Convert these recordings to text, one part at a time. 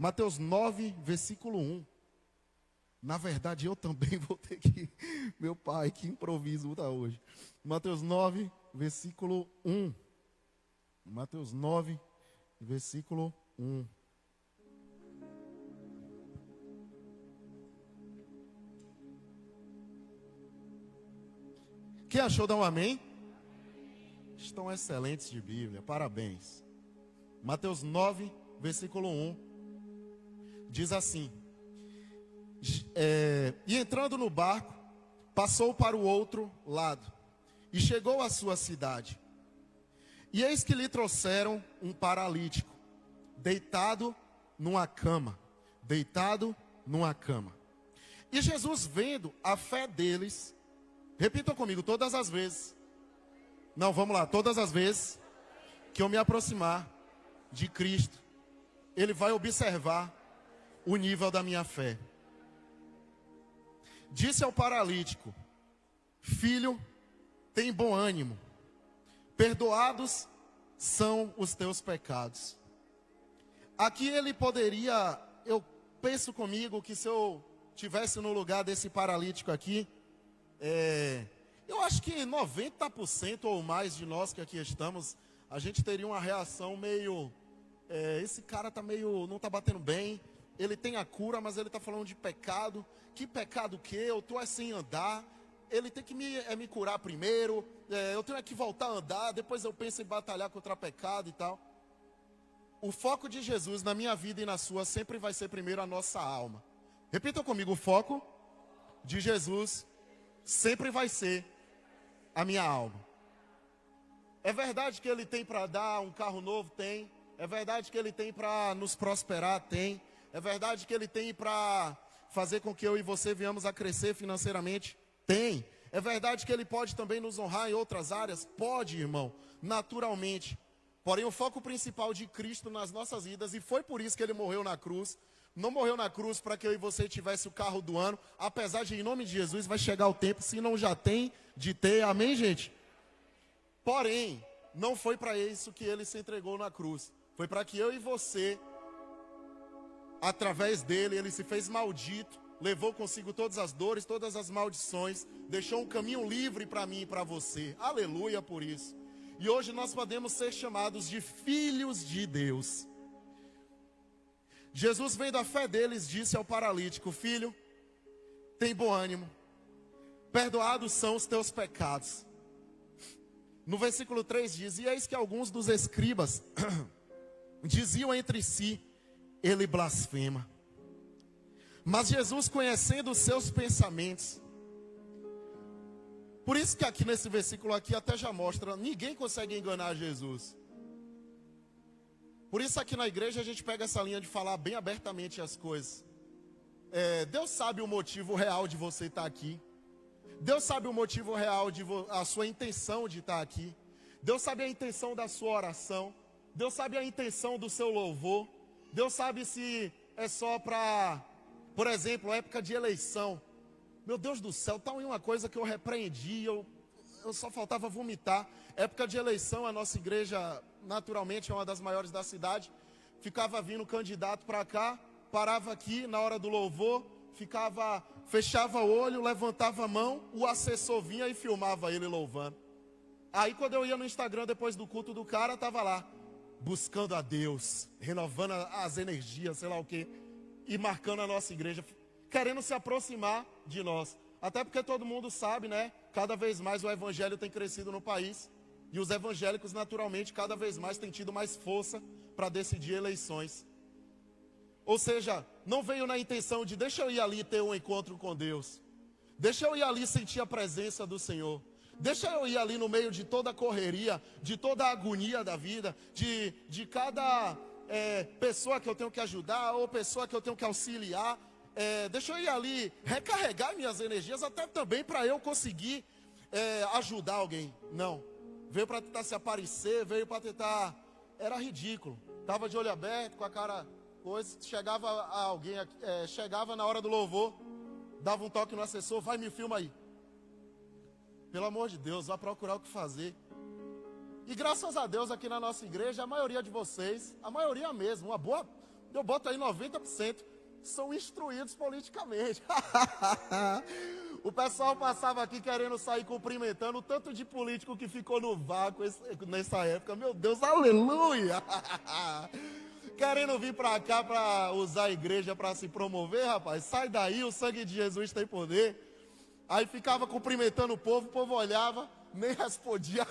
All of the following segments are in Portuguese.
Mateus 9, versículo 1. Na verdade, eu também vou ter que... Meu pai, que improviso tá hoje. Mateus 9, versículo 1. Mateus 9, versículo 1. Quem achou, dá um amém? Estão excelentes de Bíblia, parabéns. Mateus 9, versículo 1. Diz assim: e entrando no barco, passou para o outro lado, e chegou à sua cidade. E eis que lhe trouxeram um paralítico, deitado numa cama. Deitado numa cama. E Jesus, vendo a fé deles, repitam comigo, todas as vezes. Não, vamos lá, todas as vezes que eu me aproximar de Cristo, Ele vai observar o nível da minha fé. Disse ao paralítico: filho, tem bom ânimo, perdoados são os teus pecados. Aqui ele poderia, eu penso comigo que se eu tivesse no lugar desse paralítico aqui, eu acho que 90% ou mais de nós que aqui estamos, a gente teria uma reação meio, esse cara tá meio, não tá batendo bem, ele tem a cura, mas ele tá falando de pecado. Que pecado que eu tô sem andar, ele tem que me curar primeiro, eu tenho que voltar a andar, depois eu penso em batalhar contra pecado e tal. O foco de Jesus na minha vida e na sua sempre vai ser primeiro a nossa alma. Repitam comigo, o foco de Jesus sempre vai ser a minha alma. É verdade que Ele tem para dar um carro novo? Tem. É verdade que Ele tem para nos prosperar? Tem. É verdade que Ele tem para fazer com que eu e você venhamos a crescer financeiramente? Tem. É verdade que Ele pode também nos honrar em outras áreas? Pode, irmão, naturalmente. Porém, o foco principal de Cristo nas nossas vidas, e foi por isso que Ele morreu na cruz, não morreu na cruz para que eu e você tivesse o carro do ano, apesar de, em nome de Jesus, vai chegar o tempo, se não já tem, de ter, amém, gente? Porém, não foi para isso que Ele se entregou na cruz. Foi para que eu e você, através dele, Ele se fez maldito, levou consigo todas as dores, todas as maldições, deixou um caminho livre para mim e para você. Aleluia por isso. E hoje nós podemos ser chamados de filhos de Deus. Jesus, vendo a fé deles, disse ao paralítico: filho, tem bom ânimo, perdoados são os teus pecados. No versículo 3 diz: e eis que alguns dos escribas diziam entre si: ele blasfema. Mas Jesus, conhecendo os seus pensamentos, por isso que aqui nesse versículo aqui até já mostra, ninguém consegue enganar Jesus. Por isso aqui na igreja a gente pega essa linha de falar bem abertamente as coisas. Deus sabe o motivo real de você estar aqui. Deus sabe o motivo real a sua intenção de estar aqui. Deus sabe a intenção da sua oração. Deus sabe a intenção do seu louvor. Deus sabe se é só para, por exemplo, época de eleição. Meu Deus do céu, tá aí uma coisa que eu repreendi, eu só faltava vomitar. Época de eleição, a nossa igreja, naturalmente, é uma das maiores da cidade. Ficava vindo candidato para cá, parava aqui na hora do louvor, fechava o olho, levantava a mão, o assessor vinha e filmava ele louvando. Aí quando eu ia no Instagram depois do culto do cara, tava lá, buscando a Deus, renovando as energias, sei lá o quê, e marcando a nossa igreja, querendo se aproximar de nós. Até porque todo mundo sabe, né? Cada vez mais o evangelho tem crescido no país. E os evangélicos, naturalmente, cada vez mais têm tido mais força para decidir eleições. Ou seja, não veio na intenção de deixa eu ir ali ter um encontro com Deus. Deixa eu ir ali sentir a presença do Senhor. Deixa eu ir ali no meio de toda a correria, de toda a agonia da vida, de cada pessoa que eu tenho que ajudar ou pessoa que eu tenho que auxiliar. Deixa eu ir ali recarregar minhas energias, até também para eu conseguir ajudar alguém. Não, veio para tentar se aparecer, veio para tentar, era ridículo. Estava de olho aberto, com a cara coisa, chegava alguém, chegava na hora do louvor, dava um toque no assessor, vai, me filma aí. Pelo amor de Deus, vá procurar o que fazer. E graças a Deus aqui na nossa igreja, a maioria de vocês, a maioria mesmo, Eu boto aí 90%, são instruídos politicamente. O pessoal passava aqui querendo sair cumprimentando o tanto de político que ficou no vácuo nessa época. Meu Deus, aleluia! Querendo vir para cá para usar a igreja para se promover, rapaz. Sai daí, o sangue de Jesus tem poder. Aí ficava cumprimentando o povo olhava, nem respondia.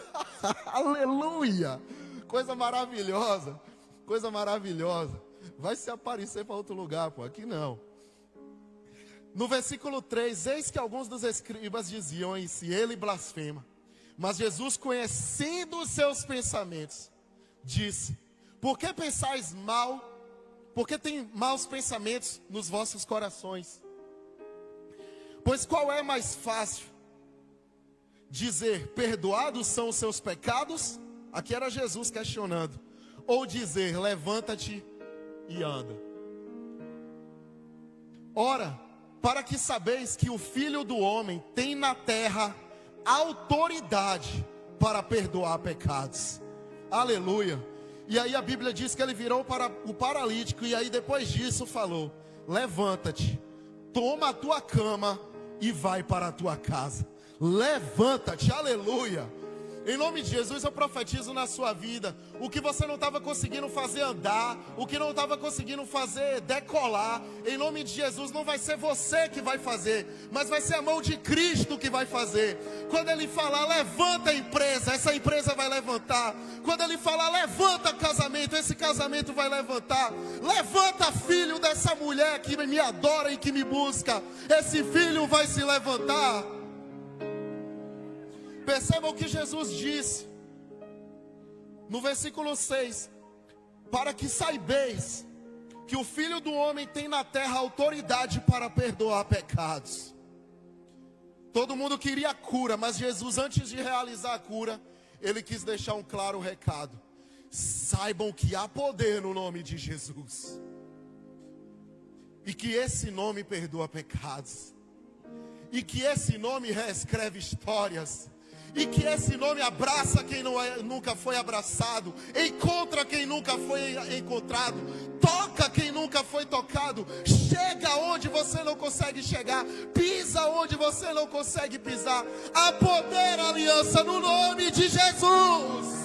Aleluia! Coisa maravilhosa, coisa maravilhosa. Vai se aparecer para outro lugar, pô, aqui não. No versículo 3, eis que alguns dos escribas diziam em si, ele blasfema. Mas Jesus, conhecendo os seus pensamentos, disse, por que pensais mal? Por que tem maus pensamentos nos vossos corações? Pois qual é mais fácil? Dizer, perdoados são os seus pecados? Aqui era Jesus questionando. Ou dizer, levanta-te e anda. Ora, para que sabeis que o Filho do Homem tem na terra autoridade para perdoar pecados. Aleluia. E aí a Bíblia diz que ele virou para o paralítico e aí depois disso falou, levanta-te, toma a tua cama e vai para a tua casa. Levanta-te, aleluia. Em nome de Jesus eu profetizo na sua vida, o que você não estava conseguindo fazer andar, o que não estava conseguindo fazer decolar, em nome de Jesus não vai ser você que vai fazer, mas vai ser a mão de Cristo que vai fazer. Quando Ele falar, levanta a empresa, essa empresa vai levantar. Quando Ele falar, levanta casamento, esse casamento vai levantar. Levanta filho dessa mulher que me adora e que me busca, esse filho vai se levantar. Percebam o que Jesus disse no versículo 6, para que saibeis que o Filho do Homem tem na terra autoridade para perdoar pecados. Todo mundo queria cura, mas Jesus, antes de realizar a cura, Ele quis deixar um claro recado. Saibam que há poder no nome de Jesus, e que esse nome perdoa pecados, e que esse nome reescreve histórias, e que esse nome abraça quem nunca foi abraçado, encontra quem nunca foi encontrado, toca quem nunca foi tocado, chega onde você não consegue chegar, pisa onde você não consegue pisar. Há poder, aliança, no nome de Jesus.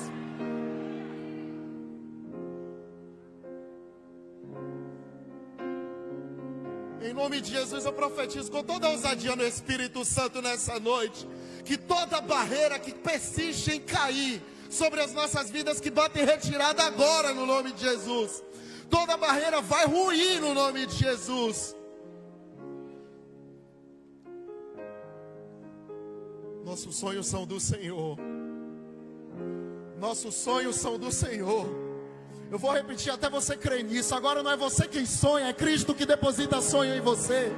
Em nome de Jesus eu profetizo com toda a ousadia no Espírito Santo nessa noite, que toda barreira que persiste em cair sobre as nossas vidas, que bate em retirada agora no nome de Jesus. Toda barreira vai ruir no nome de Jesus. Nossos sonhos são do Senhor. Nossos sonhos são do Senhor. Eu vou repetir até você crer nisso. Agora não é você quem sonha, é Cristo que deposita sonho em você.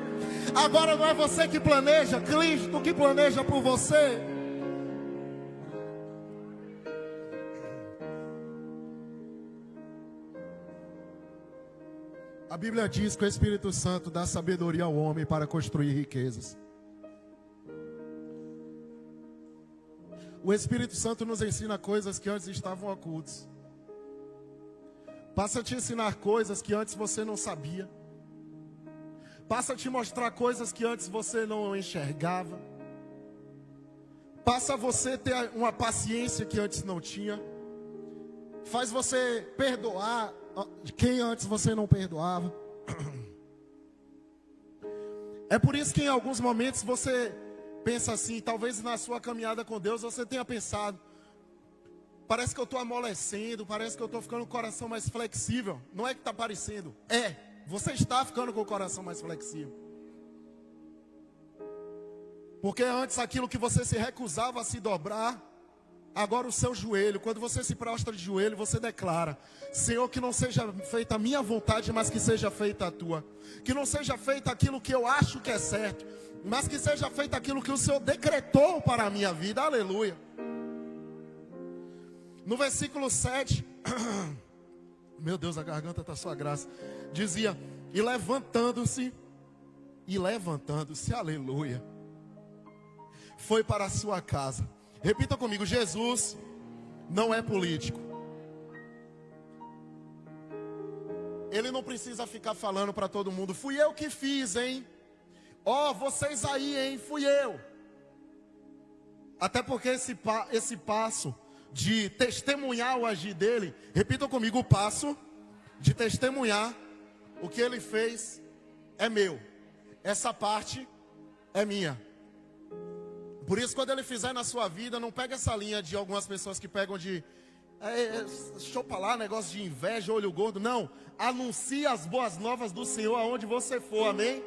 Agora não é você que planeja, Cristo que planeja por você. A Bíblia diz que o Espírito Santo dá sabedoria ao homem para construir riquezas. O Espírito Santo nos ensina coisas que antes estavam ocultas. Passa a te ensinar coisas que antes você não sabia. Passa a te mostrar coisas que antes você não enxergava. Passa a você ter uma paciência que antes não tinha. Faz você perdoar quem antes você não perdoava. É por isso que em alguns momentos você pensa assim, talvez na sua caminhada com Deus você tenha pensado, parece que eu estou amolecendo, parece que eu estou ficando com o coração mais flexível. Não é que está parecendo, você está ficando com o coração mais flexível. Porque antes aquilo que você se recusava a se dobrar, agora o seu joelho, quando você se prostra de joelho, você declara: Senhor, que não seja feita a minha vontade, mas que seja feita a tua. Que não seja feito aquilo que eu acho que é certo, mas que seja feito aquilo que o Senhor decretou para a minha vida. Aleluia. No versículo 7, meu Deus, a garganta está sua graça, dizia: e levantando-se, aleluia, foi para a sua casa. Repita comigo: Jesus não é político. Ele não precisa ficar falando para todo mundo, fui eu que fiz, hein? Ó, vocês aí, hein? Fui eu. Até porque esse passo de testemunhar o agir dele, repitam comigo, o passo de testemunhar o que ele fez é meu. Essa parte é minha. Por isso, quando ele fizer na sua vida, não pega essa linha de algumas pessoas que pegam de deixa eu falar, negócio de inveja, olho gordo. Não, anuncie as boas novas do Senhor aonde você for, amém?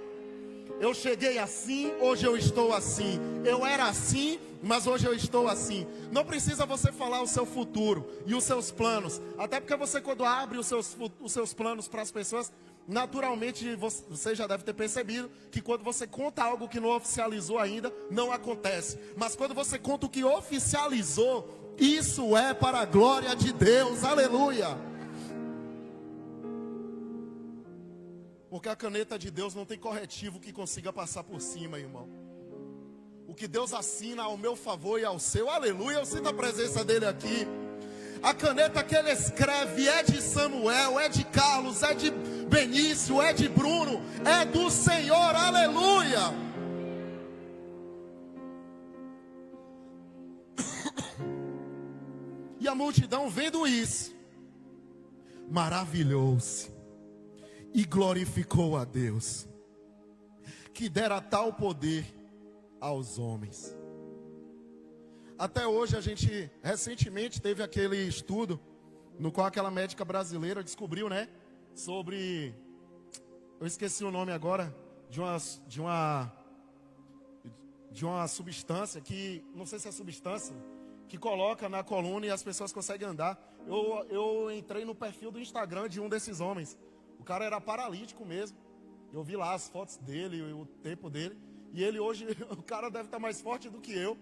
Eu cheguei assim, hoje eu estou assim. Eu era assim, mas hoje eu estou assim. Não precisa você falar o seu futuro e os seus planos. Até porque você, quando abre os seus planos para as pessoas, naturalmente você já deve ter percebido que quando você conta algo que não oficializou ainda, não acontece. Mas quando você conta o que oficializou, isso é para a glória de Deus. Aleluia! Porque a caneta de Deus não tem corretivo que consiga passar por cima, irmão. O que Deus assina ao meu favor e ao seu, aleluia, eu sinto a presença dele aqui. A caneta que ele escreve é de Samuel, é de Carlos, é de Benício, é de Bruno, é do Senhor, aleluia. E a multidão vendo isso, maravilhou-se e glorificou a Deus, que dera tal poder aos homens. Até hoje a gente recentemente teve aquele estudo no qual aquela médica brasileira descobriu, né, sobre, eu esqueci o nome agora, de uma substância que, não sei se é substância, que coloca na coluna e as pessoas conseguem andar. Eu entrei no perfil do Instagram de um desses homens. O cara era paralítico mesmo. Eu vi lá as fotos dele, o tempo dele. E ele hoje, o cara deve estar mais forte do que eu,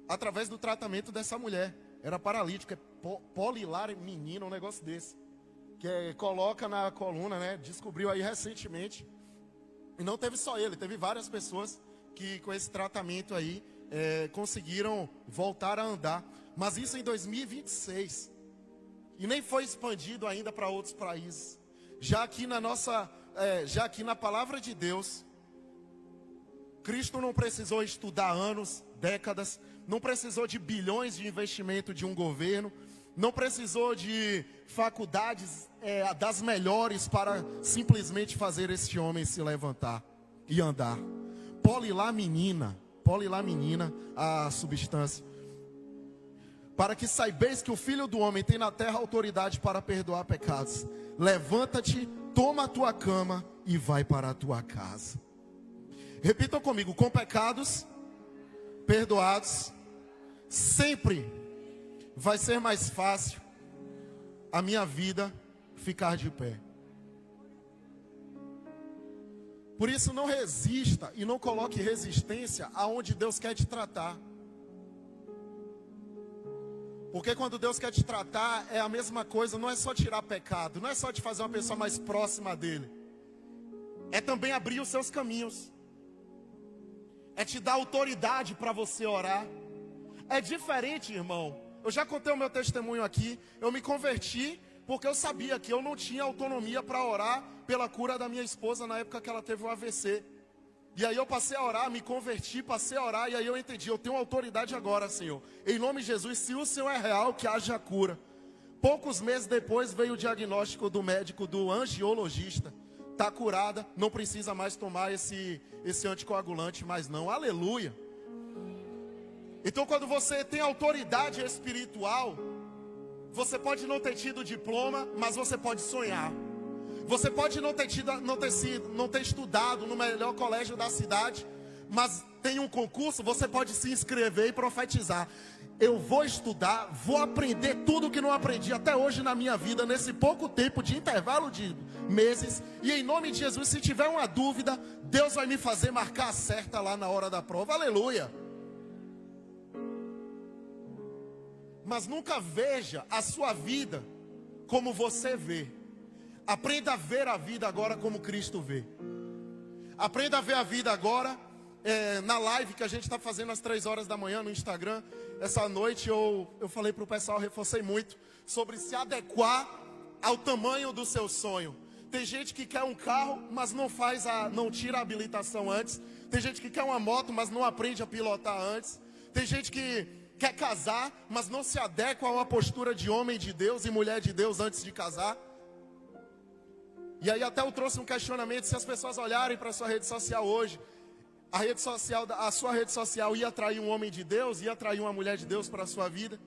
através do tratamento dessa mulher. Era paralítico, é polilar menina, um negócio desse. Que coloca na coluna, né? Descobriu aí recentemente. E não teve só ele, teve várias pessoas que com esse tratamento aí conseguiram voltar a andar. Mas isso em 2026. E nem foi expandido ainda para outros países. Já aqui na palavra de Deus, Cristo não precisou estudar anos, décadas, não precisou de bilhões de investimento de um governo, não precisou de faculdades das melhores para simplesmente fazer esse homem se levantar e andar. Polilaminina, a substância. Para que saibais que o Filho do Homem tem na terra autoridade para perdoar pecados. Levanta-te, toma a tua cama e vai para a tua casa. Repitam comigo, com pecados perdoados, sempre vai ser mais fácil a minha vida ficar de pé. Por isso não resista e não coloque resistência aonde Deus quer te tratar. Porque quando Deus quer te tratar, é a mesma coisa, não é só tirar pecado, não é só te fazer uma pessoa mais próxima dele. É também abrir os seus caminhos. É te dar autoridade para você orar. É diferente, irmão. Eu já contei o meu testemunho aqui. Eu me converti porque eu sabia que eu não tinha autonomia para orar pela cura da minha esposa na época que ela teve o AVC. E aí eu passei a orar, me converti, passei a orar, e aí eu entendi, eu tenho autoridade agora, Senhor. Em nome de Jesus, se o Senhor é real, que haja cura. Poucos meses depois veio o diagnóstico do médico, do angiologista. Está curada, não precisa mais tomar esse anticoagulante, mais não. Aleluia. Então quando você tem autoridade espiritual, você pode não ter tido diploma, mas você pode sonhar. Você pode não ter estudado no melhor colégio da cidade, mas tem um concurso, você pode se inscrever e profetizar. Eu vou estudar, vou aprender tudo que não aprendi até hoje na minha vida, nesse pouco tempo de intervalo de meses. E em nome de Jesus, se tiver uma dúvida, Deus vai me fazer marcar a certa lá na hora da prova. Aleluia. Mas nunca veja a sua vida como você vê. Aprenda a ver a vida agora como Cristo vê. Aprenda a ver a vida agora. Na live que a gente está fazendo às 3 horas da manhã no Instagram. Essa noite eu falei para o pessoal, reforcei muito, sobre se adequar ao tamanho do seu sonho. Tem gente que quer um carro, mas não tira a habilitação antes. Tem gente que quer uma moto, mas não aprende a pilotar antes. Tem gente que quer casar, mas não se adequa a uma postura de homem de Deus e mulher de Deus antes de casar. E aí até eu trouxe um questionamento: se as pessoas olharem para a sua rede social hoje, a sua rede social ia atrair um homem de Deus, ia atrair uma mulher de Deus para a sua vida?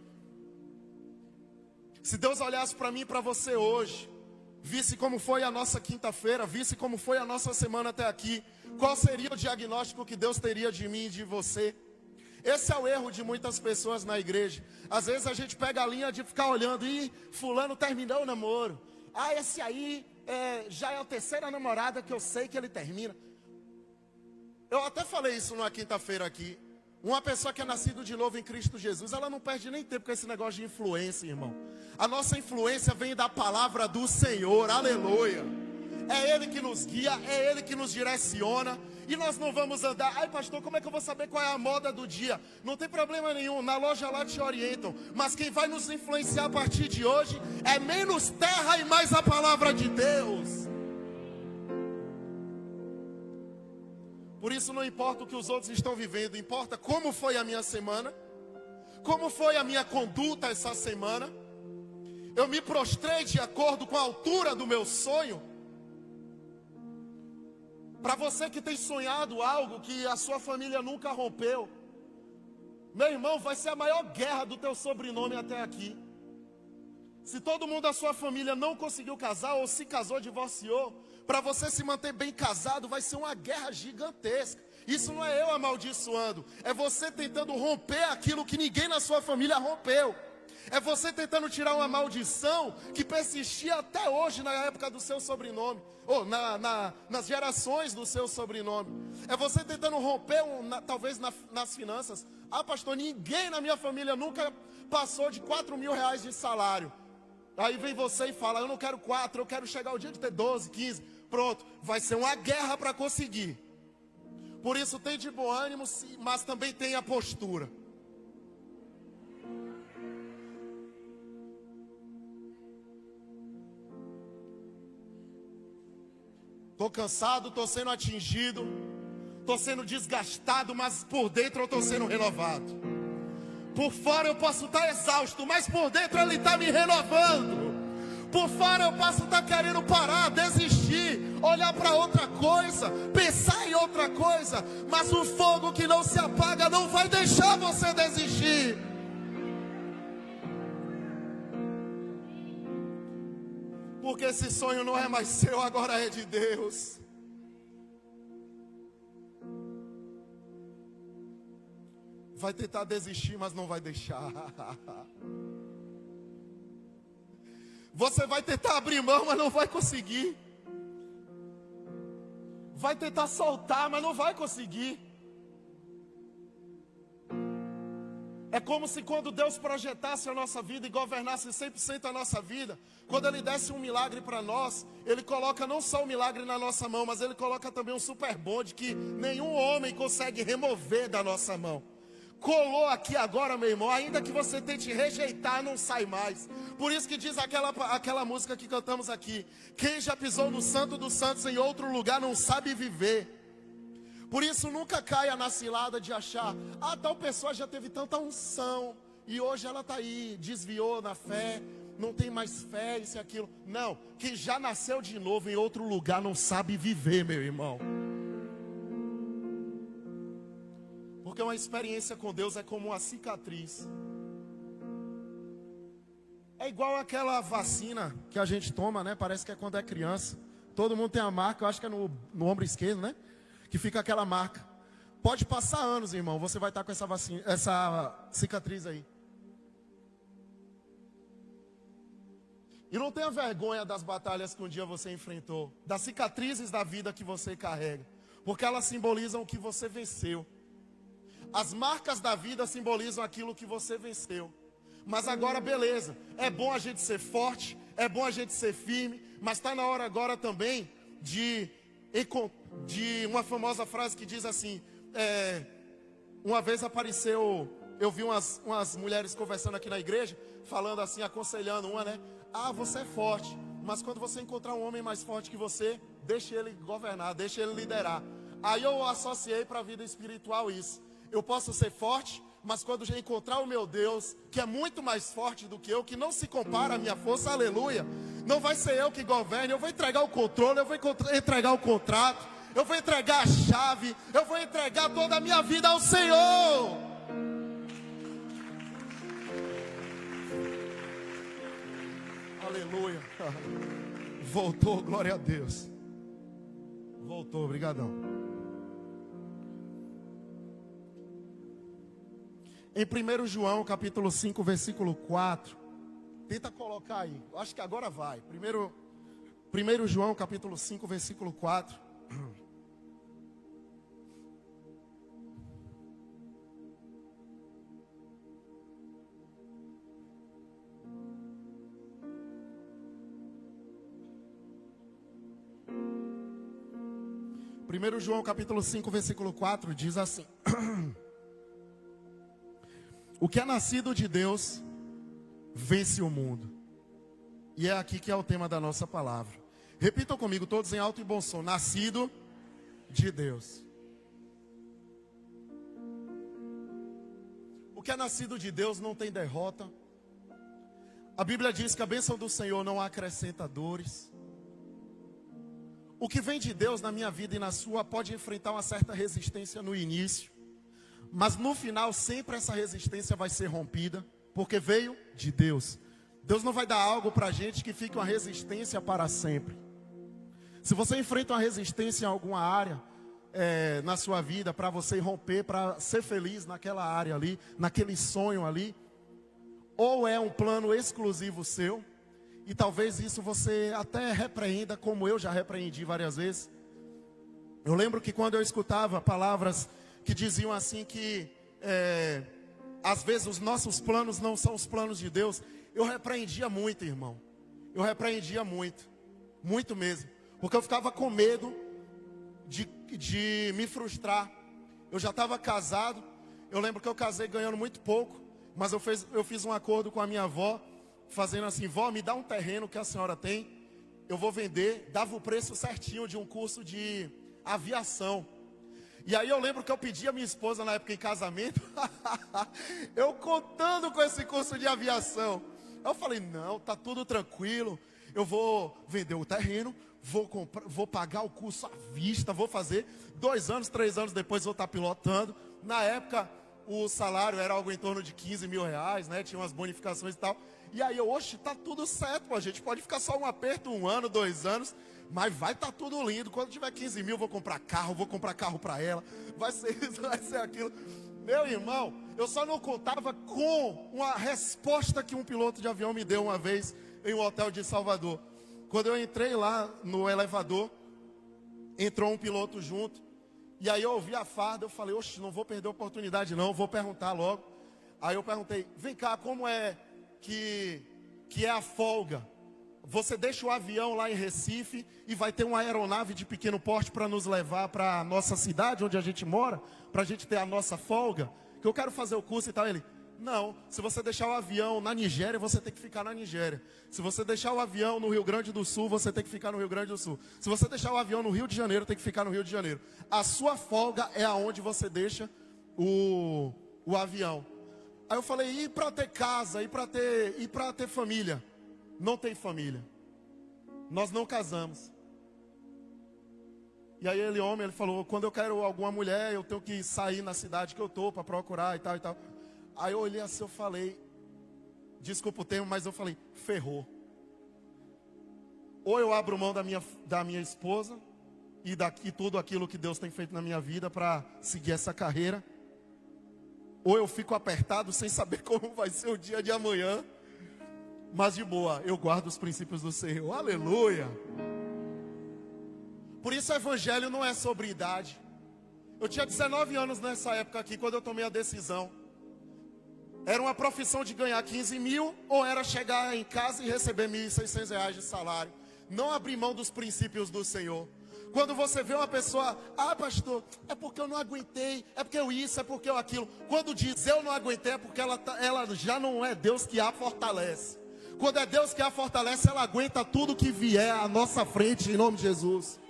Se Deus olhasse para mim e para você hoje, visse como foi a nossa quinta-feira, visse como foi a nossa semana até aqui, qual seria o diagnóstico que Deus teria de mim e de você? Esse é o erro de muitas pessoas na igreja. Às vezes a gente pega a linha de ficar olhando: e fulano terminou o namoro. Ah, esse aí já é a terceira namorada que eu sei que ele termina. Eu até falei isso numa quinta-feira aqui. Uma pessoa que é nascida de novo em Cristo Jesus, ela não perde nem tempo com esse negócio de influência, irmão. A nossa influência vem da palavra do Senhor, aleluia. É Ele que nos guia, é Ele que nos direciona. E nós não vamos andar: ai pastor, como é que eu vou saber qual é a moda do dia? Não tem problema nenhum, na loja lá te orientam. Mas quem vai nos influenciar a partir de hoje é menos terra e mais a palavra de Deus. Por isso não importa o que os outros estão vivendo, importa como foi a minha semana, como foi a minha conduta essa semana. Eu me prostrei de acordo com a altura do meu sonho? Para você que tem sonhado algo que a sua família nunca rompeu, meu irmão, vai ser a maior guerra do teu sobrenome até aqui. Se todo mundo da sua família não conseguiu casar, ou se casou, divorciou, para você se manter bem casado, vai ser uma guerra gigantesca. Isso não é eu amaldiçoando, é você tentando romper aquilo que ninguém na sua família rompeu. É você tentando tirar uma maldição que persistia até hoje na época do seu sobrenome, ou nas gerações do seu sobrenome. É você tentando romper, talvez nas finanças. Ah pastor, ninguém na minha família nunca passou de 4 mil reais de salário. Aí vem você e fala: eu não quero 4, eu quero chegar ao dia de ter 12, 15. Pronto, vai ser uma guerra para conseguir. Por isso tem de bom ânimo, mas também tem a postura. Estou cansado, estou sendo atingido, estou sendo desgastado, mas por dentro eu estou sendo renovado. Por fora eu posso estar exausto, mas por dentro Ele está me renovando. Por fora eu posso estar querendo parar, desistir, olhar para outra coisa, pensar em outra coisa, mas o fogo que não se apaga não vai deixar você desistir. Porque esse sonho não é mais seu, agora é de Deus. Vai tentar desistir, mas não vai deixar. Você vai tentar abrir mão, mas não vai conseguir. Vai tentar soltar, mas não vai conseguir. É como se quando Deus projetasse a nossa vida e governasse 100% a nossa vida, quando Ele desse um milagre para nós, Ele coloca não só o milagre na nossa mão, mas Ele coloca também um super bonde que nenhum homem consegue remover da nossa mão. Colou aqui agora, meu irmão, ainda que você tente rejeitar, não sai mais. Por isso que diz aquela música que cantamos aqui: quem já pisou no Santo dos Santos em outro lugar não sabe viver. Por isso nunca caia na cilada de achar: ah, tal pessoa já teve tanta unção e hoje ela está aí, desviou na fé, não tem mais fé, isso e aquilo. Não, quem já nasceu de novo em outro lugar não sabe viver, meu irmão. Porque uma experiência com Deus é como uma cicatriz. É igual aquela vacina que a gente toma, né? Parece que é quando é criança. Todo mundo tem a marca, eu acho que é no ombro esquerdo, né? Que fica aquela marca. Pode passar anos, irmão, você vai estar com essa cicatriz aí. E não tenha vergonha das batalhas que um dia você enfrentou, das cicatrizes da vida que você carrega, porque elas simbolizam o que você venceu. As marcas da vida simbolizam aquilo que você venceu. Mas agora, beleza, é bom a gente ser forte, é bom a gente ser firme, mas está na hora agora também de uma famosa frase que diz assim, uma vez apareceu, eu vi umas mulheres conversando aqui na igreja, falando assim, aconselhando uma, né? Ah, você é forte, Mas quando você encontrar um homem mais forte que você, deixe ele governar, deixe ele liderar. Aí eu associei para a vida espiritual isso. Eu posso ser forte, mas quando eu encontrar o meu Deus, que é muito mais forte do que eu, que não se compara à minha força, aleluia, não vai ser eu que governe, eu vou entregar o controle, eu vou entregar o contrato, eu vou entregar a chave, eu vou entregar toda a minha vida ao Senhor. Aleluia. Voltou, glória a Deus. Voltou, obrigadão. Em 1 João, capítulo 5, versículo 4. Tenta colocar aí. Eu acho que agora vai. 1 João, capítulo 5, versículo 4. Primeiro João, capítulo 5, versículo 4, diz assim: o que é nascido de Deus vence o mundo. E é aqui que é o tema da nossa palavra. Repitam comigo, todos em alto e bom som: nascido de Deus. O que é nascido de Deus não tem derrota. A Bíblia diz que a bênção do Senhor não acrescenta dores. O que vem de Deus na minha vida e na sua pode enfrentar uma certa resistência no início, mas no final sempre essa resistência vai ser rompida, porque veio de Deus. Deus não vai dar algo para a gente que fique uma resistência para sempre. Se você enfrenta uma resistência em alguma área na sua vida, para você romper, para ser feliz naquela área ali, naquele sonho ali, ou é um plano exclusivo seu, e talvez isso você até repreenda, como eu já repreendi várias vezes. Eu lembro que quando eu escutava palavras que diziam assim que às vezes os nossos planos não são os planos de Deus, eu repreendia muito, irmão. Eu repreendia muito, muito mesmo, porque eu ficava com medo de me frustrar. Eu já estava casado. Eu lembro que eu casei ganhando muito pouco, mas eu fiz um acordo com a minha avó, fazendo assim: vó, me dá um terreno que a senhora tem, eu vou vender. Dava o preço certinho de um curso de aviação. E aí eu lembro que eu pedi a minha esposa na época em casamento, eu contando com esse curso de aviação. Eu falei: não, tá tudo tranquilo, eu vou vender o terreno, vou pagar o curso à vista, vou fazer 2 anos, 3 anos depois vou estar pilotando. Na época o salário era algo em torno de 15 mil reais, né? Tinha umas bonificações e tal. E aí eu, oxe, tá tudo certo, a gente pode ficar só um aperto, 1 ano, 2 anos, mas vai tá tudo lindo. Quando tiver 15 mil, vou comprar carro para ela, vai ser isso, vai ser aquilo. Meu irmão, eu só não contava com uma resposta que um piloto de avião me deu uma vez em um hotel de Salvador. Quando eu entrei lá no elevador, entrou um piloto junto, e aí eu ouvi a farda, eu falei: oxe, não vou perder a oportunidade não, vou perguntar logo. Aí eu perguntei: vem cá, como é que é a folga? Você deixa o avião lá em Recife e vai ter uma aeronave de pequeno porte para nos levar para a nossa cidade, onde a gente mora, para a gente ter a nossa folga, que eu quero fazer o curso e tal. Ele: não, se você deixar o avião na Nigéria, você tem que ficar na Nigéria. Se você deixar o avião no Rio Grande do Sul, você tem que ficar no Rio Grande do Sul. Se você deixar o avião no Rio de Janeiro, tem que ficar no Rio de Janeiro. A sua folga é aonde você deixa o avião. Aí eu falei: e para ter casa, e para ter família? Não tem família. Nós não casamos. E aí ele falou: quando eu quero alguma mulher, eu tenho que sair na cidade que eu tô para procurar e tal e tal. Aí eu olhei assim, eu falei, desculpa o termo, mas eu falei: ferrou. Ou eu abro mão da minha esposa e daqui tudo aquilo que Deus tem feito na minha vida para seguir essa carreira, ou eu fico apertado sem saber como vai ser o dia de amanhã. Mas de boa, eu guardo os princípios do Senhor. Aleluia. Por isso o evangelho não é sobre idade. Eu tinha 19 anos nessa época aqui, quando eu tomei a decisão. Era uma profissão de ganhar 15 mil, ou era chegar em casa e receber 1.600 reais de salário. Não abrir mão dos princípios do Senhor. Quando você vê uma pessoa: ah, pastor, é porque eu não aguentei, é porque eu isso, é porque eu aquilo. Quando diz eu não aguentei, é porque ela já não é Deus que a fortalece. Quando é Deus que a fortalece, ela aguenta tudo que vier à nossa frente, em nome de Jesus.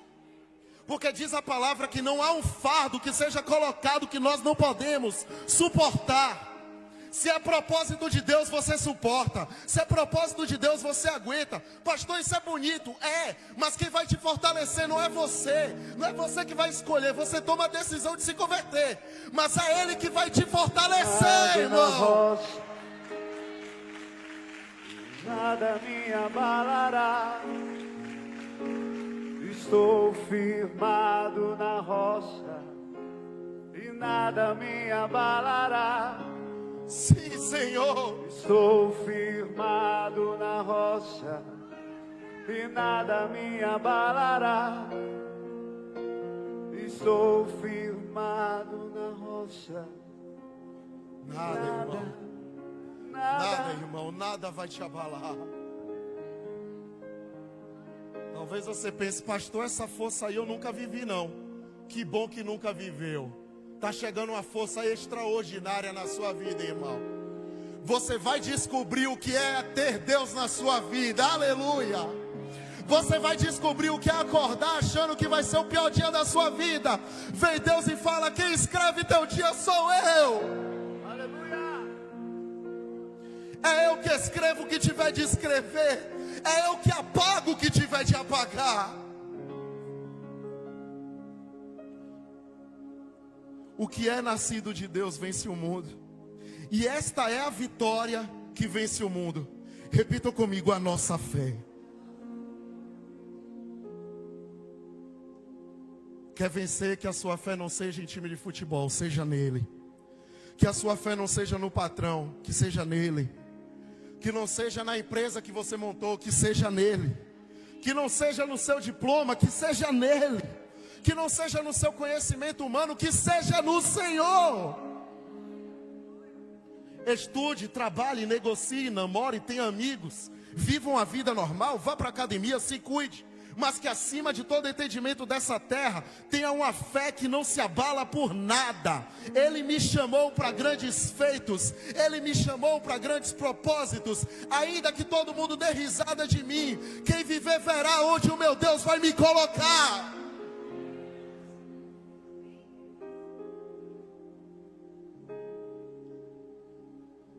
Porque diz a palavra que não há um fardo que seja colocado que nós não podemos suportar. Se é propósito de Deus, você suporta. Se é propósito de Deus, você aguenta. Pastor, isso é bonito. É, mas quem vai te fortalecer não é você. Não é você que vai escolher. Você toma a decisão de se converter. Mas é Ele que vai te fortalecer, irmão. Nada me abalará. Estou firmado na rocha. E nada me abalará. Sim, Senhor. Estou firmado na rocha e nada me abalará. Estou firmado na rocha. Nada, irmão. Nada, irmão. Nada vai te abalar. Talvez você pense, pastor, essa força aí eu nunca vivi, não. Que bom que nunca viveu. Está chegando uma força extraordinária na sua vida, irmão. Você vai descobrir o que é ter Deus na sua vida. Aleluia. Você vai descobrir o que é acordar achando que vai ser o pior dia da sua vida. Vem Deus e fala: quem escreve teu dia sou eu. Aleluia. É eu que escrevo o que tiver de escrever. É eu que apago o que tiver de apagar. O que é nascido de Deus vence o mundo. E esta é a vitória que vence o mundo. Repitam comigo: a nossa fé. Quer vencer? Que a sua fé não seja em time de futebol, seja nele. Que a sua fé não seja no patrão, que seja nele. Que não seja na empresa que você montou, que seja nele. Que não seja no seu diploma, que seja nele. Que não seja no seu conhecimento humano, que seja no Senhor. Estude, trabalhe, negocie, namore, tenha amigos. Vivam a vida normal, vá para a academia, se cuide. Mas que acima de todo entendimento dessa terra, tenha uma fé que não se abala por nada. Ele me chamou para grandes feitos. Ele me chamou para grandes propósitos. Ainda que todo mundo dê risada de mim, quem viver verá onde o meu Deus vai me colocar.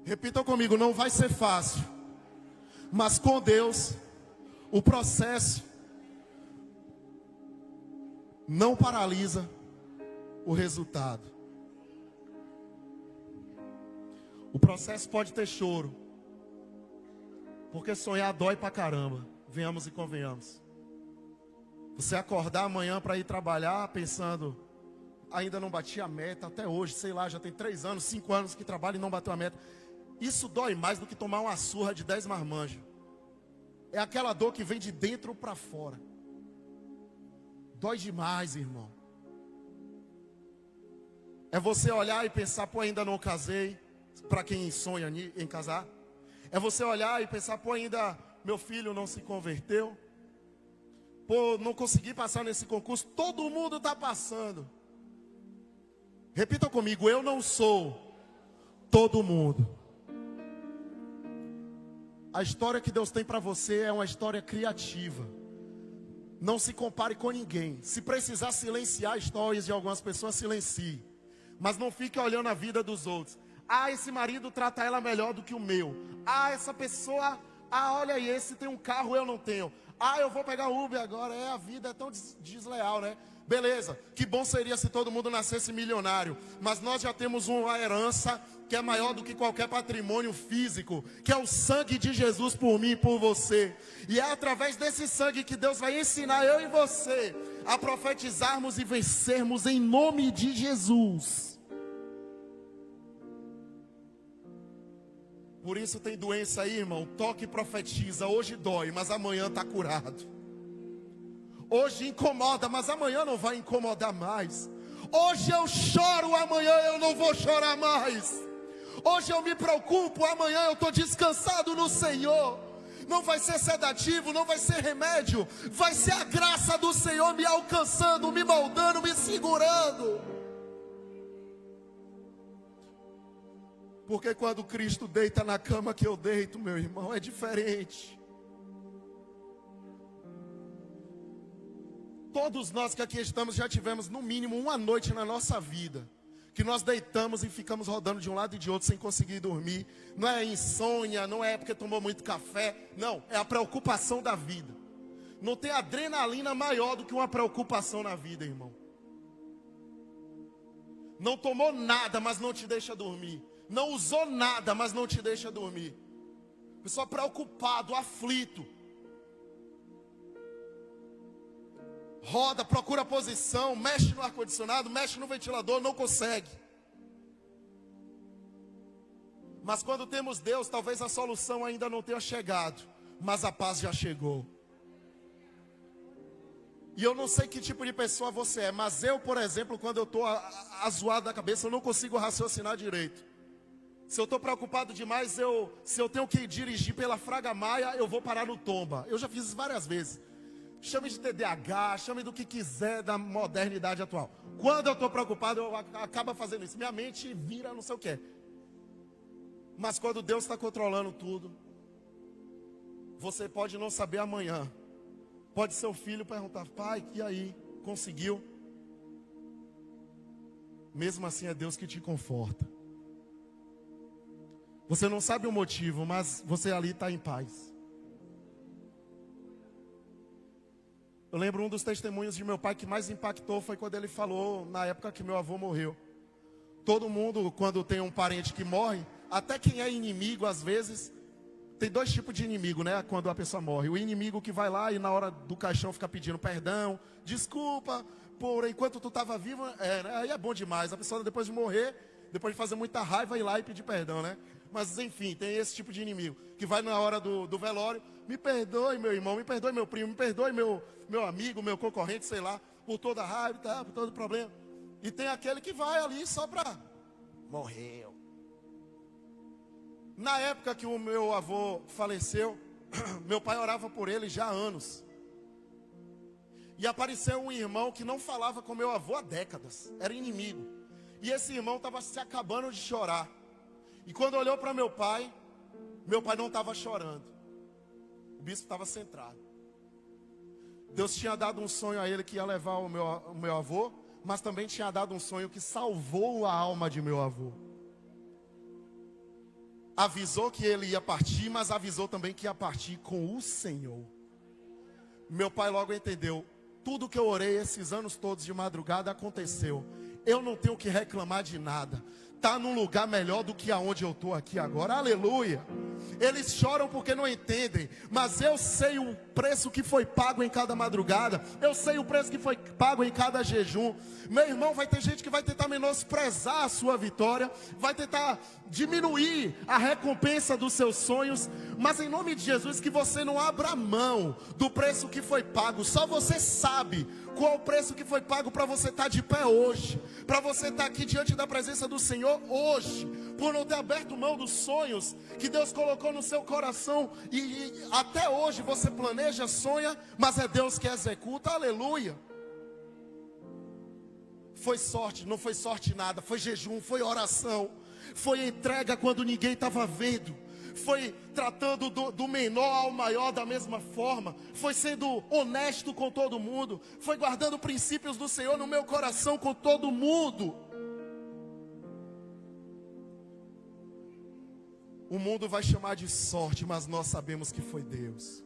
Repitam comigo: não vai ser fácil, mas com Deus o processo não paralisa o resultado. O processo pode ter choro, porque sonhar dói pra caramba. Venhamos e convenhamos. Você acordar amanhã para ir trabalhar pensando: ainda não bati a meta até hoje, sei lá, já tem 3 anos, 5 anos que trabalho e não bateu a meta. Isso dói mais do que tomar uma surra de 10 marmanjos. É aquela dor que vem de dentro para fora. Dói demais, irmão. É você olhar e pensar: pô, ainda não casei. Para quem sonha em casar. É você olhar e pensar: pô, ainda meu filho não se converteu. Pô, não consegui passar nesse concurso. Todo mundo está passando. Repitam comigo: eu não sou todo mundo. A história que Deus tem para você é uma história criativa. Não se compare com ninguém. Se precisar silenciar histórias de algumas pessoas, silencie. Mas não fique olhando a vida dos outros. Ah, esse marido trata ela melhor do que o meu. Ah, essa pessoa... Ah, olha aí, esse tem um carro, eu não tenho. Ah, eu vou pegar Uber agora. A vida é tão desleal, né? Beleza, que bom seria se todo mundo nascesse milionário. Mas nós já temos uma herança que é maior do que qualquer patrimônio físico, que é o sangue de Jesus por mim e por você. E é através desse sangue que Deus vai ensinar eu e você a profetizarmos e vencermos em nome de Jesus. Por isso tem doença aí, irmão, toque e profetiza. Hoje dói, mas amanhã está curado. Hoje incomoda, mas amanhã não vai incomodar mais. Hoje eu choro, amanhã eu não vou chorar mais. Hoje eu me preocupo, amanhã eu estou descansado no Senhor. Não vai ser sedativo, não vai ser remédio. Vai ser a graça do Senhor me alcançando, me moldando, me segurando. Porque quando Cristo deita na cama que eu deito, meu irmão, é diferente. Todos nós que aqui estamos já tivemos no mínimo uma noite na nossa vida que nós deitamos e ficamos rodando de um lado e de outro sem conseguir dormir. Não é insônia, não é porque tomou muito café, não, é a preocupação da vida. Não tem adrenalina maior do que uma preocupação na vida, irmão. Não tomou nada, mas não te deixa dormir. Não usou nada, mas não te deixa dormir. Pessoa preocupado, aflito. Roda, procura posição, mexe no ar-condicionado, mexe no ventilador, não consegue. Mas quando temos Deus, talvez a solução ainda não tenha chegado, mas a paz já chegou. E eu não sei que tipo de pessoa você é, mas eu, por exemplo, quando eu estou azoado da cabeça, eu não consigo raciocinar direito. Se eu estou preocupado demais, se eu tenho que dirigir pela Fraga Maia, eu vou parar no tomba. Eu já fiz isso várias vezes. Chame de TDAH, chame do que quiser da modernidade atual. Quando eu estou preocupado, eu acabo fazendo isso. Minha mente vira não sei o que. Mas quando Deus está controlando tudo, você pode não saber amanhã. Pode seu filho perguntar, pai, e aí? Conseguiu? Mesmo assim é Deus que te conforta. Você não sabe o motivo, mas você ali está em paz. Eu lembro um dos testemunhos de meu pai que mais impactou foi quando ele falou, na época que meu avô morreu. Todo mundo, quando tem um parente que morre, até quem é inimigo, às vezes, tem dois tipos de inimigo, né? Quando a pessoa morre. O inimigo que vai lá e na hora do caixão fica pedindo perdão, desculpa, por enquanto tu estava vivo, aí é bom demais. A pessoa depois de morrer, depois de fazer muita raiva, ir lá e pedir perdão, né? Mas enfim, tem esse tipo de inimigo, que vai na hora do velório, me perdoe meu irmão, me perdoe meu primo, me perdoe meu amigo, meu concorrente, sei lá, por toda a raiva, tá, por todo problema. E tem aquele que vai ali só para morreu. Na época que o meu avô faleceu, meu pai orava por ele já há anos. E apareceu um irmão que não falava com meu avô há décadas, era inimigo. E esse irmão estava se acabando de chorar. E quando olhou para meu pai não estava chorando. O bispo estava centrado. Deus tinha dado um sonho a ele que ia levar o meu avô, mas também tinha dado um sonho que salvou a alma de meu avô. Avisou que ele ia partir, mas avisou também que ia partir com o Senhor. Meu pai logo entendeu. Tudo que eu orei esses anos todos de madrugada aconteceu. Eu não tenho que reclamar de nada. Está num lugar melhor do que aonde eu estou aqui agora. Aleluia. Eles choram porque não entendem, mas eu sei o preço que foi pago em cada madrugada. Eu sei o preço que foi pago em cada jejum. Meu irmão, vai ter gente que vai tentar menosprezar a sua vitória, vai tentar diminuir a recompensa dos seus sonhos, mas em nome de Jesus que você não abra mão do preço que foi pago. Só você sabe qual o preço que foi pago para você estar de pé hoje, para você estar aqui diante da presença do Senhor hoje, por não ter aberto mão dos sonhos que Deus colocou no seu coração e até hoje você planeja, sonha, mas é Deus que executa. Aleluia. Foi sorte, não foi sorte nada, foi jejum, foi oração, foi entrega quando ninguém estava vendo, foi tratando do menor ao maior da mesma forma, foi sendo honesto com todo mundo, foi guardando princípios do Senhor no meu coração com todo mundo. O mundo vai chamar de sorte, mas nós sabemos que foi Deus.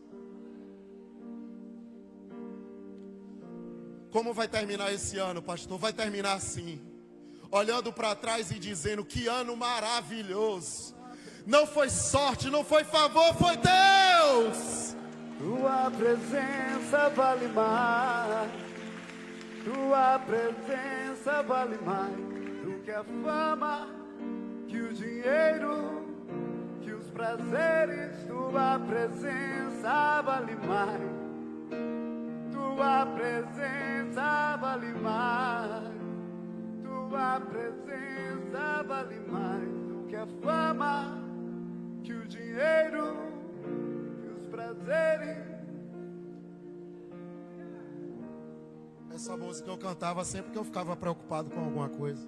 Como vai terminar esse ano, pastor? Vai terminar assim, olhando para trás e dizendo: que ano maravilhoso. Não foi sorte, não foi favor, foi Deus. Tua presença vale mais. Tua presença vale mais do que a fama, que o dinheiro, que os prazeres. Tua presença vale mais. Tua presença vale mais. Tua presença vale mais do que a fama, que o dinheiro, que os prazeres. Essa música eu cantava sempre que eu ficava preocupado com alguma coisa.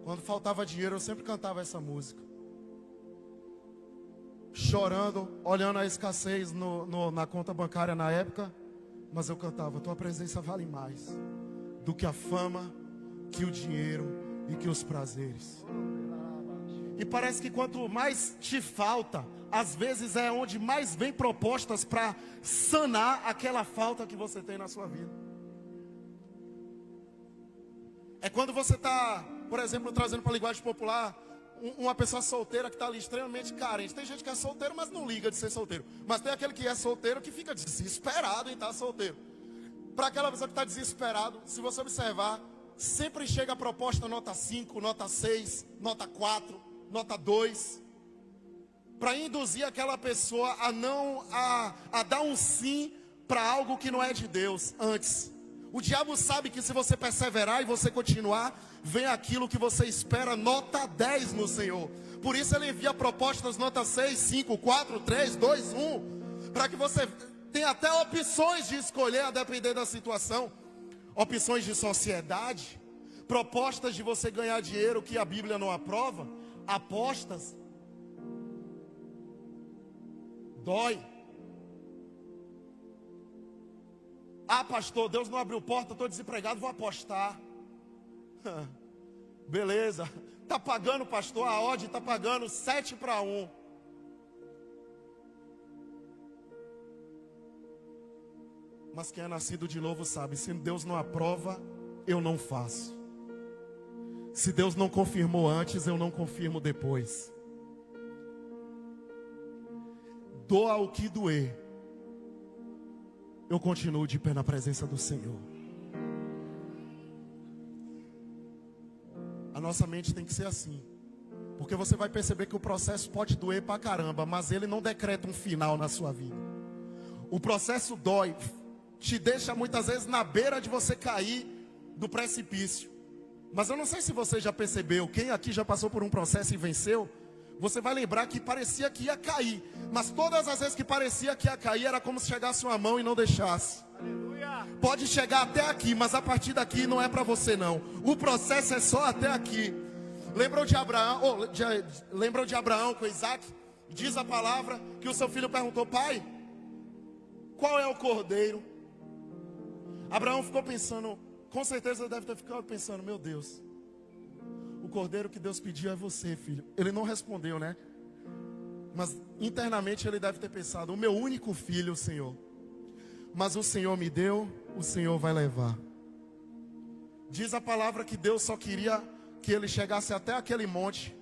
Quando faltava dinheiro, eu sempre cantava essa música. Chorando, olhando a escassez na conta bancária na época. Mas eu cantava: tua presença vale mais do que a fama, que o dinheiro e que os prazeres. E parece que quanto mais te falta, às vezes é onde mais vem propostas para sanar aquela falta que você tem na sua vida. É quando você está, por exemplo, trazendo para a linguagem popular, uma pessoa solteira que está ali extremamente carente. Tem gente que é solteiro, mas não liga de ser solteiro. Mas tem aquele que é solteiro que fica desesperado em estar solteiro. Para aquela pessoa que está desesperado, se você observar, sempre chega a proposta nota 5, nota 6, nota 4, nota 2. Para induzir aquela pessoa a dar um sim para algo que não é de Deus antes. O diabo sabe que se você perseverar e você continuar, vem aquilo que você espera, nota 10 no Senhor. Por isso ele envia propostas nota 6, 5, 4, 3, 2, 1. Para que você tenha até opções de escolher a depender da situação. Opções de sociedade. Propostas de você ganhar dinheiro que a Bíblia não aprova. Apostas. Dói. Ah, pastor, Deus não abriu porta, estou desempregado, vou apostar. Beleza. Está pagando, pastor, a odd está pagando 7-1. Mas quem é nascido de novo sabe, se Deus não aprova, eu não faço. Se Deus não confirmou antes, eu não confirmo depois. Doa o que doer, eu continuo de pé na presença do Senhor. A nossa mente tem que ser assim. Porque você vai perceber que o processo pode doer pra caramba, mas ele não decreta um final na sua vida. O processo dói, te deixa muitas vezes na beira de você cair do precipício. Mas eu não sei se você já percebeu, quem aqui já passou por um processo e venceu, você vai lembrar que parecia que ia cair. Mas todas as vezes que parecia que ia cair, era como se chegasse uma mão e não deixasse. Aleluia. Pode chegar até aqui, mas a partir daqui não é para você não. O processo é só até aqui. Lembram de Abraão com Isaac? Diz a palavra que o seu filho perguntou: pai, qual é o cordeiro? Abraão ficou pensando, com certeza deve ter ficado pensando: meu Deus, o cordeiro que Deus pediu é você, filho. Ele não respondeu, né? Mas internamente ele deve ter pensado: o meu único filho, Senhor. Mas o Senhor me deu, o Senhor vai levar. Diz a palavra que Deus só queria que ele chegasse até aquele monte,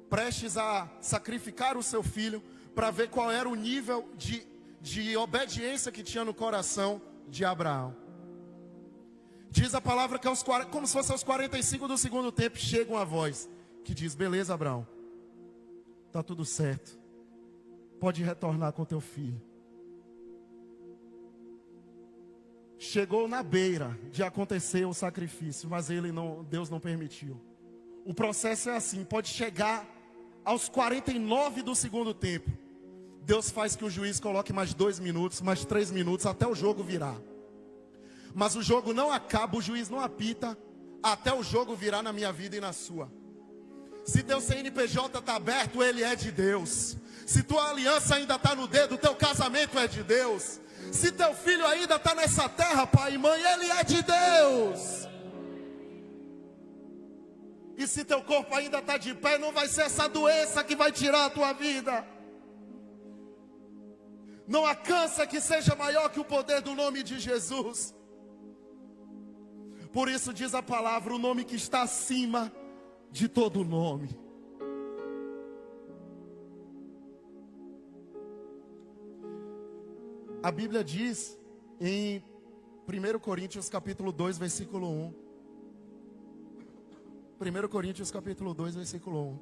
prestes a sacrificar o seu filho, para ver qual era o nível de obediência que tinha no coração de Abraão. Diz a palavra que como se fosse aos 45 do segundo tempo, chega uma voz que diz: beleza, Abraão, está tudo certo, pode retornar com teu filho. Chegou na beira de acontecer o sacrifício, mas Deus não permitiu. O processo é assim, pode chegar aos 49 do segundo tempo. Deus faz que o juiz coloque mais 2 minutos, mais 3 minutos, até o jogo virar. Mas o jogo não acaba, o juiz não apita, até o jogo virar na minha vida e na sua. Se teu CNPJ está aberto, ele é de Deus. Se tua aliança ainda está no dedo, teu casamento é de Deus. Se teu filho ainda está nessa terra, pai e mãe, ele é de Deus. E se teu corpo ainda está de pé, não vai ser essa doença que vai tirar a tua vida. Não há câncer que seja maior que o poder do nome de Jesus. Por isso diz a palavra, o nome que está acima de todo nome. A Bíblia diz em 1 Coríntios capítulo 2, versículo 1. 1 Coríntios capítulo 2, versículo 1.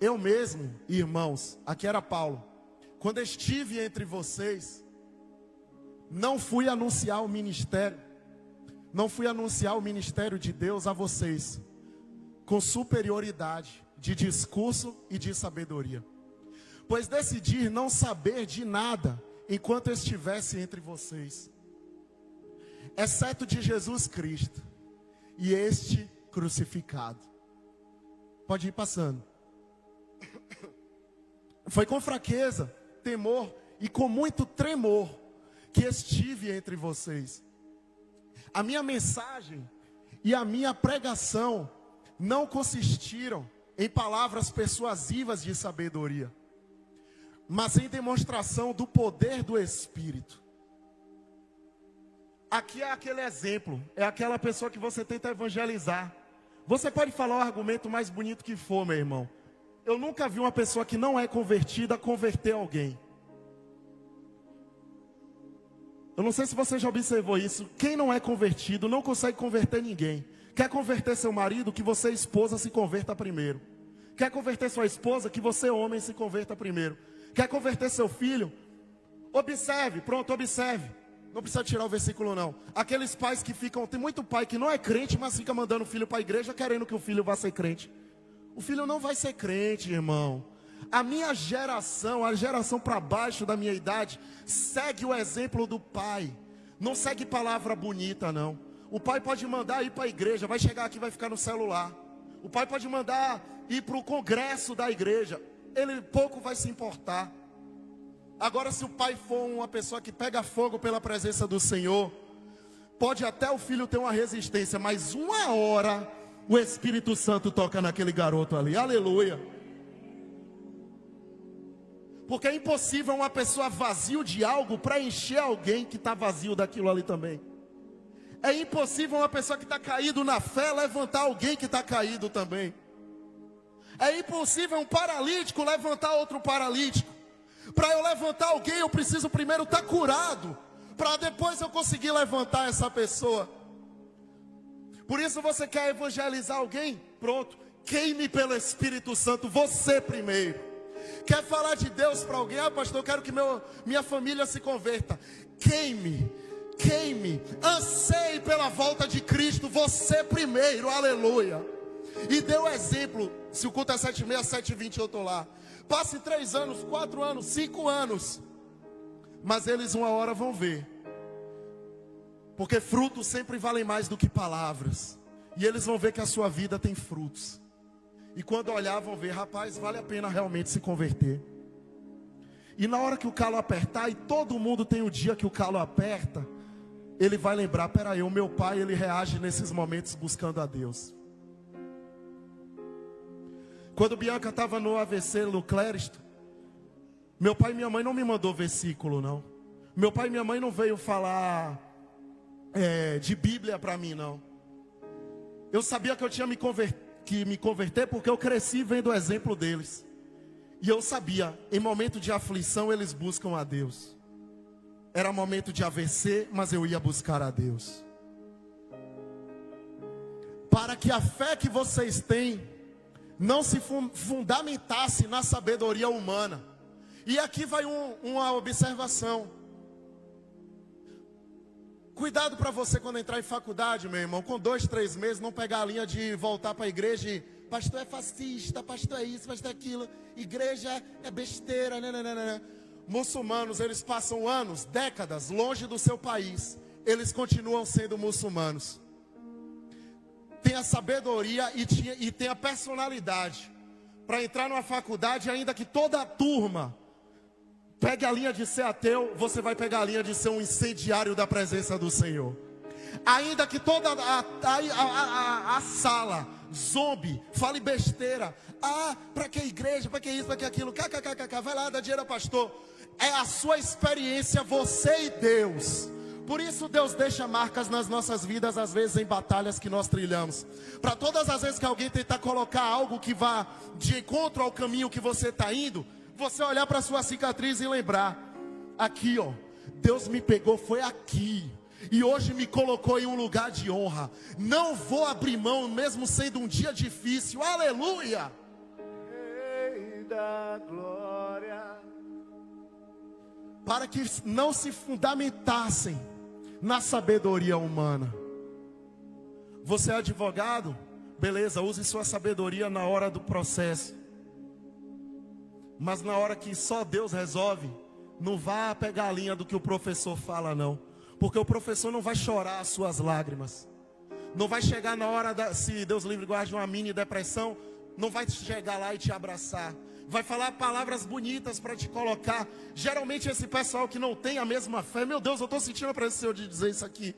Eu mesmo, irmãos, aqui era Paulo, quando estive entre vocês, não fui anunciar o ministério de Deus a vocês com superioridade, de discurso e de sabedoria. Pois decidi não saber de nada enquanto eu estivesse entre vocês, exceto de Jesus Cristo e este crucificado. Pode ir passando. Foi com fraqueza, temor e com muito tremor que estive entre vocês. A minha mensagem e a minha pregação não consistiram em palavras persuasivas de sabedoria, mas em demonstração do poder do Espírito. Aqui é aquele exemplo, é aquela pessoa que você tenta evangelizar. Você pode falar o argumento mais bonito que for, meu irmão. Eu nunca vi uma pessoa que não é convertida converter alguém. Eu não sei se você já observou isso. Quem não é convertido não consegue converter ninguém. Quer converter seu marido? Que você, esposa, se converta primeiro. Quer converter sua esposa? Que você, homem, se converta primeiro. Quer converter seu filho? Observe, pronto, observe. Não precisa tirar o versículo não. Aqueles pais que ficam, tem muito pai que não é crente, mas fica mandando o filho para a igreja querendo que o filho vá ser crente. O filho não vai ser crente, irmão. A minha geração, a geração para baixo da minha idade, segue o exemplo do pai. Não segue palavra bonita não. O pai pode mandar ir para a igreja, vai chegar aqui e vai ficar no celular. O pai pode mandar ir para o congresso da igreja. Ele pouco vai se importar. Agora, se o pai for uma pessoa que pega fogo pela presença do Senhor, pode até o filho ter uma resistência, mas uma hora o Espírito Santo toca naquele garoto ali. Aleluia. Porque é impossível uma pessoa vazio de algo para encher alguém que está vazio daquilo ali também. É impossível uma pessoa que está caído na fé levantar alguém que está caído também. É impossível um paralítico levantar outro paralítico. Para eu levantar alguém, eu preciso primeiro estar curado, para depois eu conseguir levantar essa pessoa. Por isso você quer evangelizar alguém? Pronto, queime pelo Espírito Santo, você primeiro. Quer falar de Deus para alguém? Ah, pastor, eu quero que minha família se converta. Queime, anseie pela volta de Cristo, você primeiro, aleluia. E deu exemplo, se o culto é 7h30, 7h20 eu estou lá. Passe 3 anos, 4 anos, 5 anos, mas eles uma hora vão ver. Porque frutos sempre valem mais do que palavras. E eles vão ver que a sua vida tem frutos. E quando olhar vão ver, rapaz, vale a pena realmente se converter. E na hora que o calo apertar, e todo mundo tem o dia que o calo aperta, ele vai lembrar, peraí, o meu pai, ele reage nesses momentos buscando a Deus. Quando Bianca estava no AVC, no Cléristo, meu pai e minha mãe não me mandou versículo, não. Meu pai e minha mãe não veio falar de Bíblia para mim, não. Eu sabia que eu tinha que me converter porque eu cresci vendo o exemplo deles. E eu sabia, em momento de aflição eles buscam a Deus. Era momento de AVC, mas eu ia buscar a Deus. Para que a fé que vocês têm não se fundamentasse na sabedoria humana. E aqui vai uma observação. Cuidado para você quando entrar em faculdade, meu irmão, com 2, 3 meses, não pegar a linha de voltar para a igreja e pastor é fascista, pastor é isso, pastor é aquilo, igreja é besteira, né. Muçulmanos, eles passam anos, décadas, longe do seu país, eles continuam sendo muçulmanos. Tem a sabedoria e tem a personalidade para entrar numa faculdade, ainda que toda a turma pegue a linha de ser ateu, você vai pegar a linha de ser um incendiário da presença do Senhor. Ainda que toda a sala zombe, fale besteira. Ah, para que igreja, para que isso, para que aquilo, vai lá, dá dinheiro ao pastor. É a sua experiência, você e Deus. Por isso Deus deixa marcas nas nossas vidas, às vezes em batalhas que nós trilhamos. Para todas as vezes que alguém tentar colocar algo que vá de encontro ao caminho que você está indo, você olhar para a sua cicatriz e lembrar, aqui ó, Deus me pegou, foi aqui. E hoje me colocou em um lugar de honra. Não vou abrir mão, mesmo sendo um dia difícil, aleluia. Rei da glória. Para que não se fundamentassem na sabedoria humana. Você é advogado? beleza, use sua sabedoria na hora do processo. Mas na hora que só Deus resolve, não vá pegar a linha do que o professor fala, não. Porque o professor não vai chorar as suas lágrimas. Não vai chegar na hora, se Deus livre guarde uma mini depressão, não vai chegar lá e te abraçar. Vai falar palavras bonitas para te colocar. Geralmente esse pessoal que não tem a mesma fé, meu Deus, eu estou sentindo a presença de dizer isso aqui.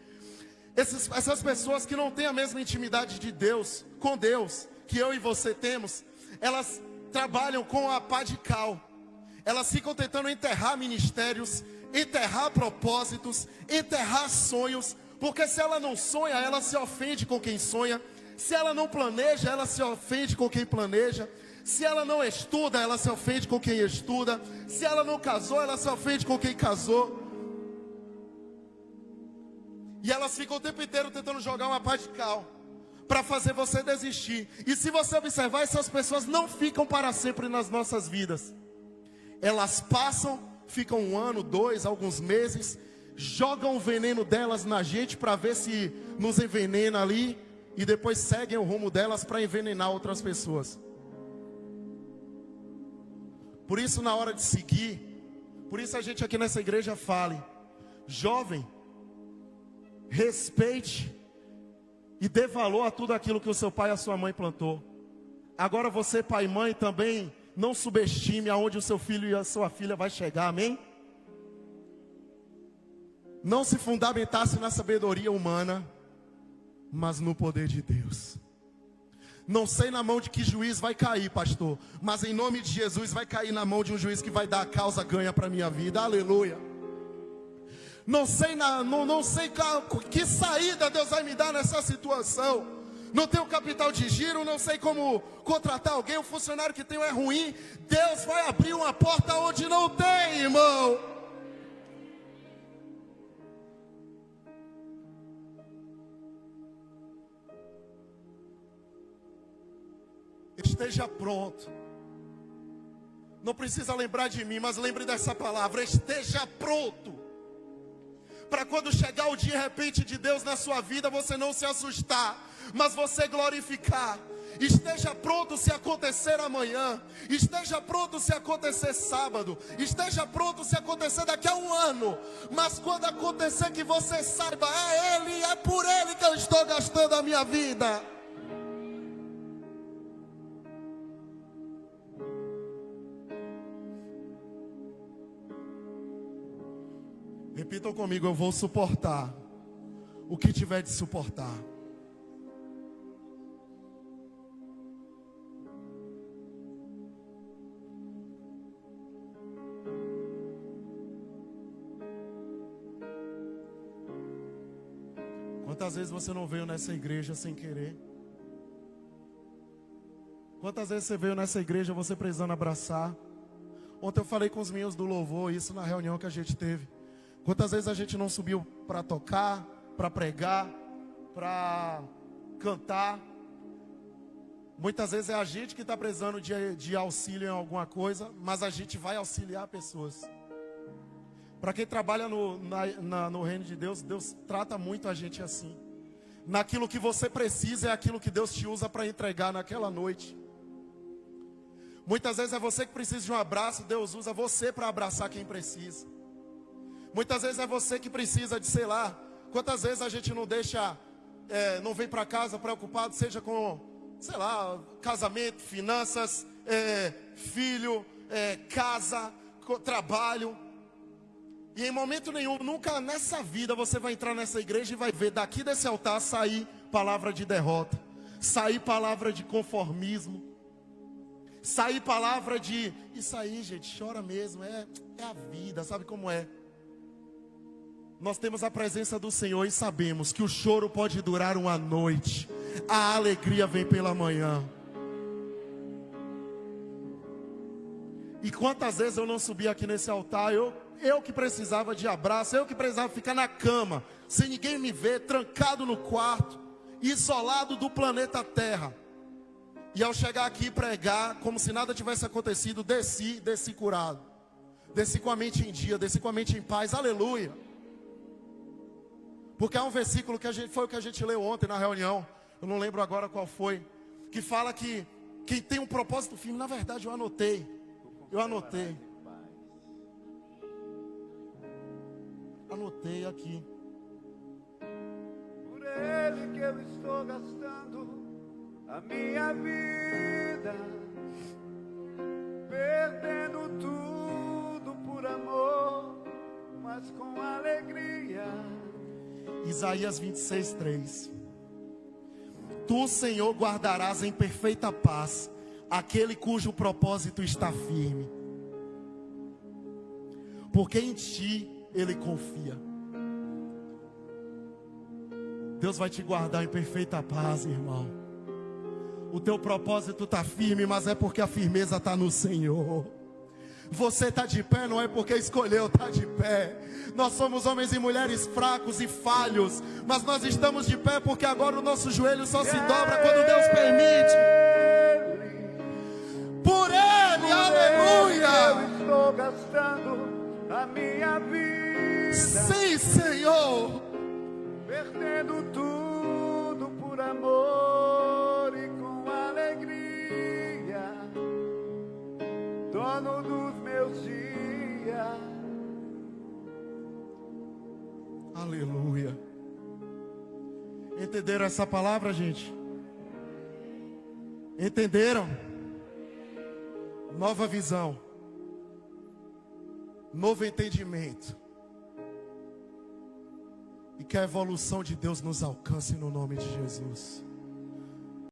Essas pessoas que não têm a mesma intimidade de Deus, com Deus, que eu e você temos, elas trabalham com a pá de cal. Elas ficam tentando enterrar ministérios, enterrar propósitos, enterrar sonhos, porque se ela não sonha, ela se ofende com quem sonha. Se ela não planeja, ela se ofende com quem planeja. Se ela não estuda, ela se ofende com quem estuda. Se ela não casou, ela se ofende com quem casou. E elas ficam o tempo inteiro tentando jogar uma pá de cal para fazer você desistir. E se você observar, essas pessoas não ficam para sempre nas nossas vidas. Elas passam, ficam 1 ano, 2, alguns meses, jogam o veneno delas na gente para ver se nos envenena ali, e depois seguem o rumo delas para envenenar outras pessoas. Por isso, na hora de seguir, por isso a gente aqui nessa igreja fale: jovem, respeite e dê valor a tudo aquilo que o seu pai e a sua mãe plantou. Agora você, pai e mãe, também não subestime aonde o seu filho e a sua filha vai chegar, amém? Não se fundamentasse na sabedoria humana, mas no poder de Deus. Não sei na mão de que juiz vai cair, pastor, mas em nome de Jesus vai cair na mão de um juiz que vai dar a causa ganha para a minha vida, aleluia. Não sei que saída Deus vai me dar nessa situação. Não tenho capital de giro, não sei como contratar alguém, o funcionário que tenho é ruim. Deus vai abrir uma porta onde não tem, irmão. Esteja pronto. Não precisa lembrar de mim, mas lembre dessa palavra: esteja pronto. Para quando chegar o dia de repente de Deus na sua vida, você não se assustar, mas você glorificar. Esteja pronto se acontecer amanhã. Esteja pronto se acontecer sábado. Esteja pronto se acontecer daqui a 1 ano. Mas quando acontecer, que você saiba: é Ele, é por Ele que eu estou gastando a minha vida. Repitam comigo: eu vou suportar o que tiver de suportar. Quantas vezes você não veio nessa igreja sem querer? Quantas vezes você veio nessa igreja você precisando abraçar? Ontem eu falei com os meninos do louvor, isso na reunião que a gente teve. Quantas vezes a gente não subiu para tocar, para pregar, para cantar? Muitas vezes é a gente que está precisando de auxílio em alguma coisa, mas a gente vai auxiliar pessoas. Para quem trabalha no reino de Deus, Deus trata muito a gente assim. Naquilo que você precisa é aquilo que Deus te usa para entregar naquela noite. Muitas vezes é você que precisa de um abraço, Deus usa você para abraçar quem precisa. Muitas vezes é você que precisa de, sei lá, quantas vezes a gente não deixa, não vem para casa preocupado, seja com, sei lá, casamento, finanças, filho, casa, trabalho. E em momento nenhum, nunca nessa vida você vai entrar nessa igreja e vai ver daqui desse altar sair palavra de derrota, sair palavra de conformismo, sair palavra de, isso aí gente, chora mesmo, é a vida, sabe como é? Nós temos a presença do Senhor e sabemos que o choro pode durar 1 noite, a alegria vem pela manhã. E quantas vezes eu não subi aqui nesse altar, eu que precisava de abraço, eu que precisava ficar na cama, sem ninguém me ver, trancado no quarto, isolado do planeta Terra. E ao chegar aqui e pregar, como se nada tivesse acontecido, desci curado. Desci com a mente em dia, desci com a mente em paz, aleluia. Porque há um versículo que foi o que a gente leu ontem na reunião, eu não lembro agora qual foi, que fala que quem tem um propósito firme, na verdade eu anotei. Anotei aqui. Por ele que eu estou gastando a minha vida, perdendo tudo por amor, mas com alegria. Isaías 26:3. Tu, Senhor, guardarás em perfeita paz aquele cujo propósito está firme, porque em ti ele confia. Deus vai te guardar em perfeita paz, irmão. O teu propósito está firme, mas é porque a firmeza está no Senhor. Você está de pé, não é porque escolheu estar de pé. Nós somos homens e mulheres fracos e falhos, mas nós estamos de pé porque agora o nosso joelho só se dobra quando Deus permite. Por Ele, aleluia. Eu estou gastando a minha vida. Sim, Senhor. Perdendo tudo por amor e com alegria, dono dos meus dias. Aleluia. Entenderam essa palavra, gente? Entenderam? Nova visão, novo entendimento, e que a evolução de Deus nos alcance no nome de Jesus.